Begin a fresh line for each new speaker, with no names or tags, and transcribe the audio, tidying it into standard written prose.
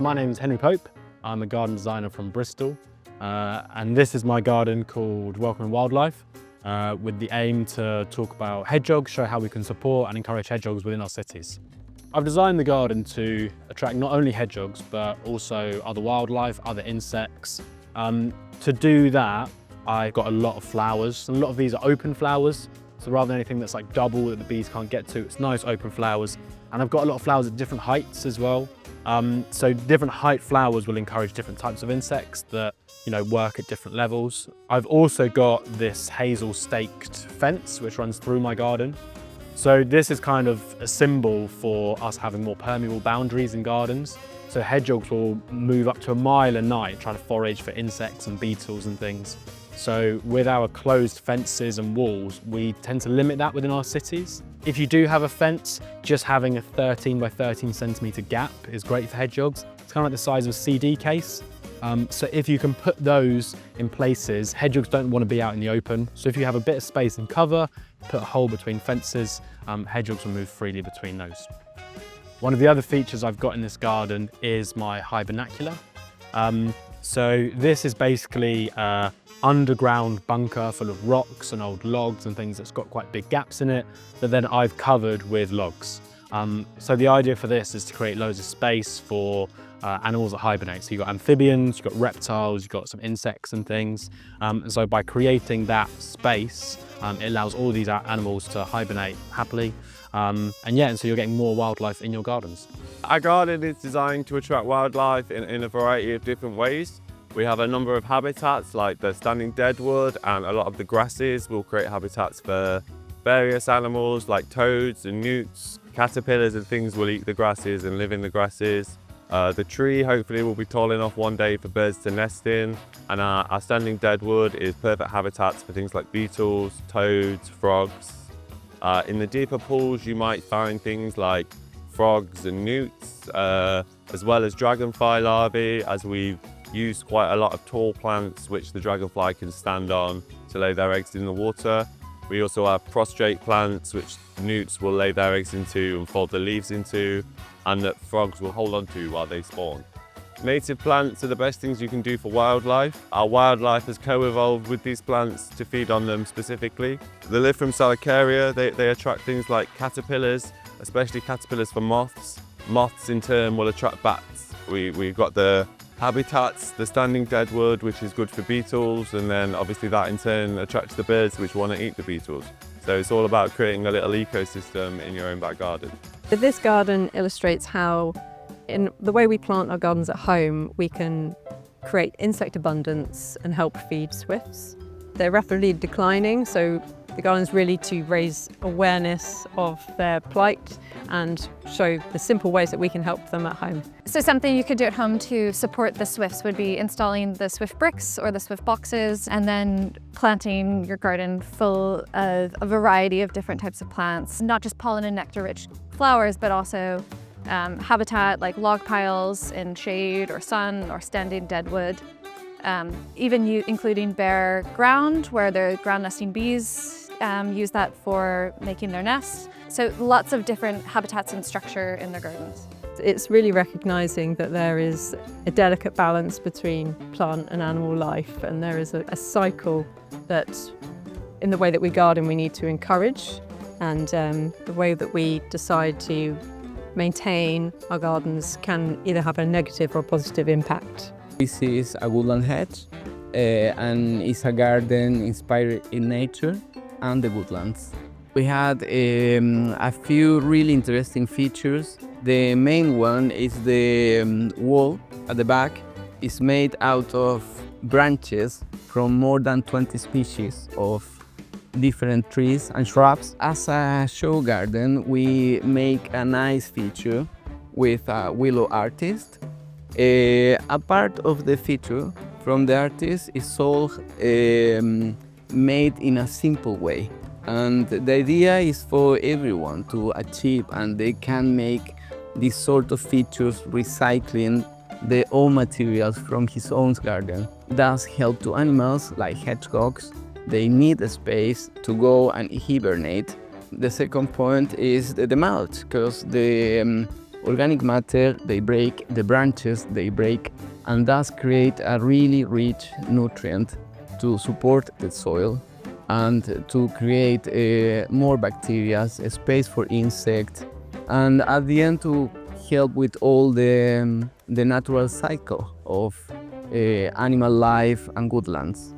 My name is Henry Pope. I'm a garden designer from Bristol, and this is my garden called Welcoming Wildlife, with the aim to talk about hedgehogs, show how we can support and encourage hedgehogs within our cities. I've designed the garden to attract not only hedgehogs, but also other wildlife, other insects. To do that, I've got a lot of flowers, and a lot of these are open flowers. So rather than anything that's like double that the bees can't get to, it's nice open flowers. And I've got a lot of flowers at different heights as well. So different height flowers will encourage different types of insects that, work at different levels. I've also got this hazel staked fence which runs through my garden. So this is kind of a symbol for us having more permeable boundaries in gardens. So hedgehogs will move up to a mile a night trying to forage for insects and beetles and things. So with our closed fences and walls, we tend to limit that within our cities. If you do have a fence, just having a 13 by 13 centimetre gap is great for hedgehogs. It's kind of like the size of a CD case. So if you can put those in places, hedgehogs don't want to be out in the open. So if you have a bit of space and cover, put a hole between fences, hedgehogs will move freely between those. One of the other features I've got in this garden is my hibernacular. So this is basically an underground bunker full of rocks and old logs and things that's got quite big gaps in it that then I've covered with logs. So the idea for this is to create loads of space for animals that hibernate. So you've got amphibians, you've got reptiles, you've got some insects and things. And so by creating that space, it allows all these animals to hibernate happily. And so you're getting more wildlife in your gardens.
Our garden is designed to attract wildlife in a variety of different ways. We have a number of habitats like the standing deadwood, and a lot of the grasses will create habitats for various animals like toads and newts. Caterpillars and things will eat the grasses and live in the grasses. The tree hopefully will be tall enough one day for birds to nest in, and our standing deadwood is perfect habitats for things like beetles, toads, frogs. In the deeper pools you might find things like frogs and newts, as well as dragonfly larvae, as we've used quite a lot of tall plants which the dragonfly can stand on to lay their eggs in the water. We also have prostrate plants which newts will lay their eggs into and fold the leaves into, and that frogs will hold on to while they spawn. Native plants are the best things you can do for wildlife. Our wildlife has co-evolved with these plants to feed on them specifically. They live from Salicaria. They attract things like caterpillars, especially caterpillars for moths. Moths in turn will attract bats. We've got the habitats, the standing deadwood, which is good for beetles, and then obviously that in turn attracts the birds which want to eat the beetles. So it's all about creating a little ecosystem in your own back garden.
This garden illustrates how, in the way we plant our gardens at home, we can create insect abundance and help feed swifts. They're rapidly declining, so the garden is really to raise awareness of their plight and show the simple ways that we can help them at home.
So something you could do at home to support the swifts would be installing the swift bricks or the swift boxes, and then planting your garden full of a variety of different types of plants, not just pollen and nectar-rich flowers, but also habitat like log piles in shade or sun or standing deadwood. Even including bare ground where the ground nesting bees use that for making their nests. So lots of different habitats and structure in their gardens.
It's really recognising that there is a delicate balance between plant and animal life, and there is a cycle that in the way that we garden we need to encourage, and the way that we decide to maintain our gardens can either have a negative or positive impact.
This is a woodland hedge, and it's a garden inspired in nature and the woodlands. We had a few really interesting features. The main one is the wall at the back. It's made out of branches from more than 20 species of different trees and shrubs. As a show garden, we make a nice feature with a willow artist. A part of the feature from the artist is all made in a simple way, and the idea is for everyone to achieve, and they can make these sort of features recycling the old materials from his own garden. Does help to animals like hedgehogs. They need a space to go and hibernate. The second point is the mulch, because organic matter, they break, the branches, they break, and thus create a really rich nutrient to support the soil and to create more bacteria, a space for insects, and at the end to help with all the natural cycle of animal life and woodlands.